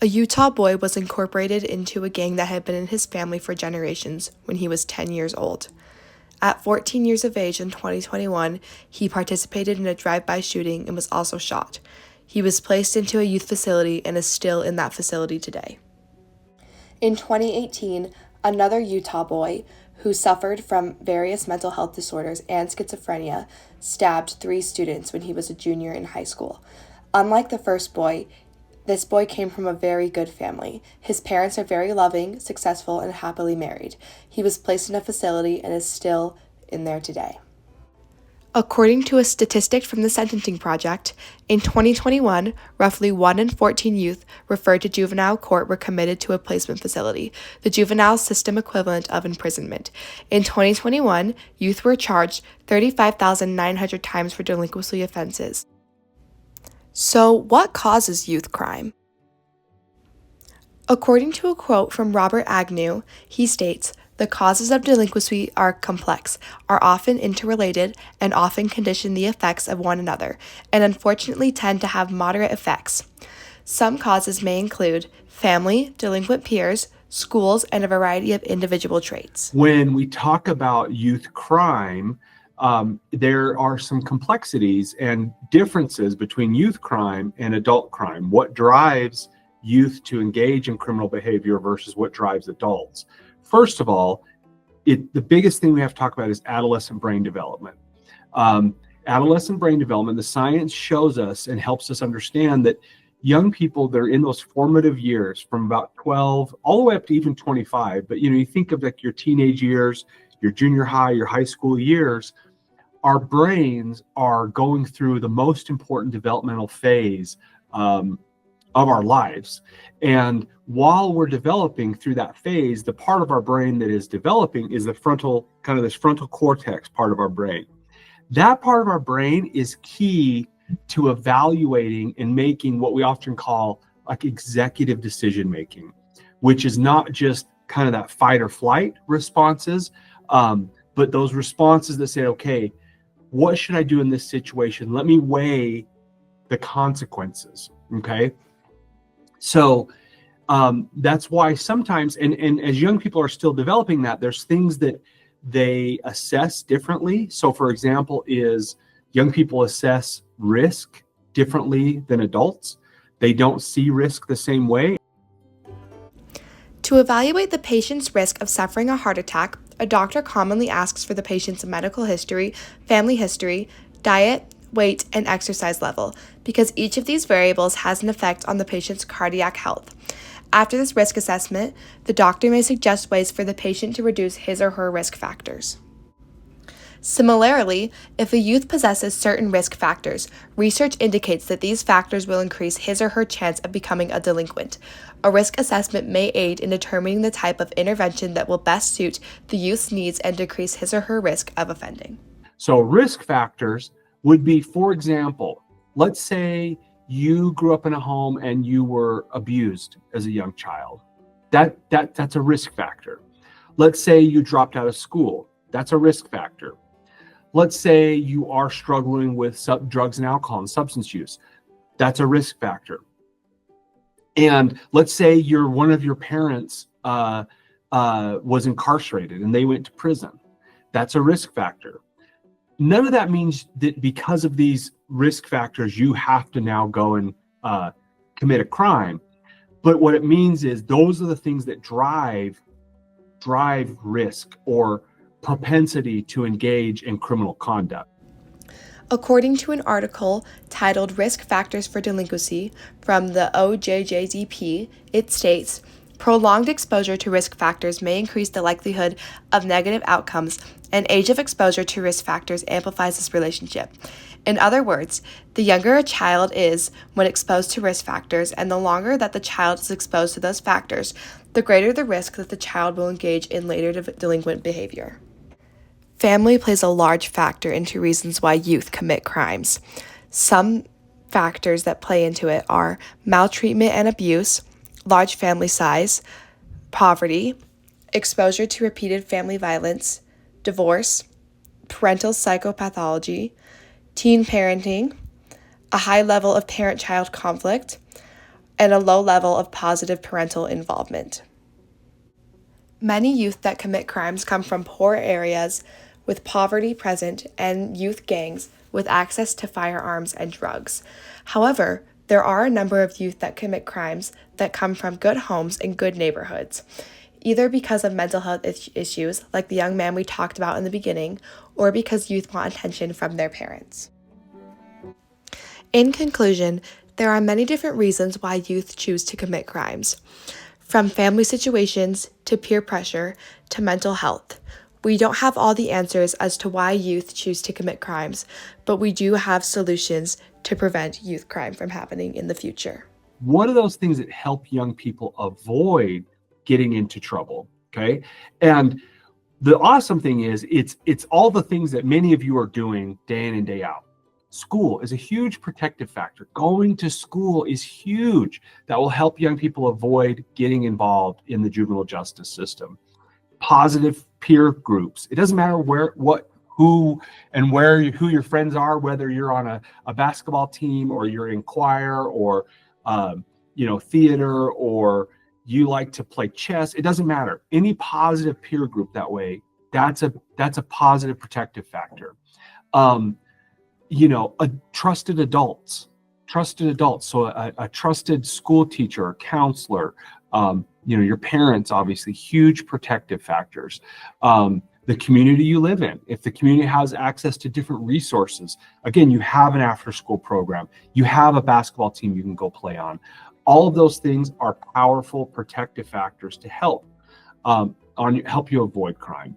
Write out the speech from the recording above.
A Utah boy was incorporated into a gang that had been in his family for generations when he was 10 years old. At 14 years of age in 2021, he participated in a drive-by shooting and was also shot. He was placed into a youth facility and is still in that facility today. In 2018, another Utah boy who suffered from various mental health disorders and schizophrenia stabbed 3 students when he was a junior in high school. Unlike the first boy, this boy came from a very good family. His parents are very loving, successful, and happily married. He was placed in a facility and is still in there today. According to a statistic from the Sentencing Project, in 2021, roughly 1 in 14 youth referred to juvenile court were committed to a placement facility, the juvenile system equivalent of imprisonment. In 2021, youth were charged 35,900 times for delinquency offenses. So, what causes youth crime? According to a quote from Robert Agnew, he states, "The causes of delinquency are complex, are often interrelated, and often condition the effects of one another, and unfortunately tend to have moderate effects. Some causes may include family, delinquent peers, schools, and a variety of individual traits." When we talk about youth crime, there are some complexities and differences between youth crime and adult crime. What drives youth to engage in criminal behavior versus what drives adults? First of all, the biggest thing we have to talk about is adolescent brain development. Adolescent brain development, the science shows us and helps us understand that young people, they're in those formative years from about 12 all the way up to even 25. But you think of like your teenage years, your junior high, your high school years. Our brains are going through the most important developmental phase of our lives. And while we're developing through that phase, the part of our brain that is developing is the frontal, kind of this frontal cortex part of our brain. That part of our brain is key to evaluating and making what we often call like executive decision making, which is not just kind of that fight or flight responses, but those responses that say, okay, what should I do in this situation? Let me weigh the consequences, okay? So that's why sometimes, and as young people are still developing that, there's things that they assess differently. So for example, is young people assess risk differently than adults. They don't see risk the same way. To evaluate the patient's risk of suffering a heart attack, a doctor commonly asks for the patient's medical history, family history, diet, weight, and exercise level, because each of these variables has an effect on the patient's cardiac health. After this risk assessment, the doctor may suggest ways for the patient to reduce his or her risk factors. Similarly, if a youth possesses certain risk factors, research indicates that these factors will increase his or her chance of becoming a delinquent. A risk assessment may aid in determining the type of intervention that will best suit the youth's needs and decrease his or her risk of offending. So risk factors would be, for example, let's say you grew up in a home and you were abused as a young child. That's a risk factor. Let's say you dropped out of school. That's a risk factor. Let's say you are struggling with drugs and alcohol and substance use. That's a risk factor. And let's say one of your parents was incarcerated and they went to prison. That's a risk factor. None of that means that because of these risk factors, you have to now go and commit a crime. But what it means is those are the things that drive risk or propensity to engage in criminal conduct. According to an article titled Risk Factors for Delinquency from the OJJDP, it states, prolonged exposure to risk factors may increase the likelihood of negative outcomes, and age of exposure to risk factors amplifies this relationship. In other words, the younger a child is when exposed to risk factors, and the longer that the child is exposed to those factors, the greater the risk that the child will engage in later delinquent behavior. Family plays a large factor into reasons why youth commit crimes. Some factors that play into it are maltreatment and abuse, large family size, poverty, exposure to repeated family violence, divorce, parental psychopathology, teen parenting, a high level of parent-child conflict, and a low level of positive parental involvement. Many youth that commit crimes come from poor areas with poverty present and youth gangs with access to firearms and drugs. However, there are a number of youth that commit crimes that come from good homes and good neighborhoods, either because of mental health issues, like the young man we talked about in the beginning, or because youth want attention from their parents. In conclusion, there are many different reasons why youth choose to commit crimes. From family situations to peer pressure to mental health. We don't have all the answers as to why youth choose to commit crimes, but we do have solutions to prevent youth crime from happening in the future. What are those things that help young people avoid getting into trouble? Okay. And the awesome thing is it's all the things that many of you are doing day in and day out. School is a huge protective factor. Going to school is huge. That will help young people avoid getting involved in the juvenile justice system. Positive peer groups. It doesn't matter who your friends are, whether you're on a basketball team or you're in choir or theater or you like to play chess. It doesn't matter. Any positive peer group that way, that's a positive protective factor. Trusted adults. So a trusted school teacher, or counselor, your parents, obviously, huge protective factors. The community you live in. If the community has access to different resources, again, you have an after-school program, you have a basketball team you can go play on. All of those things are powerful protective factors to help you avoid crime.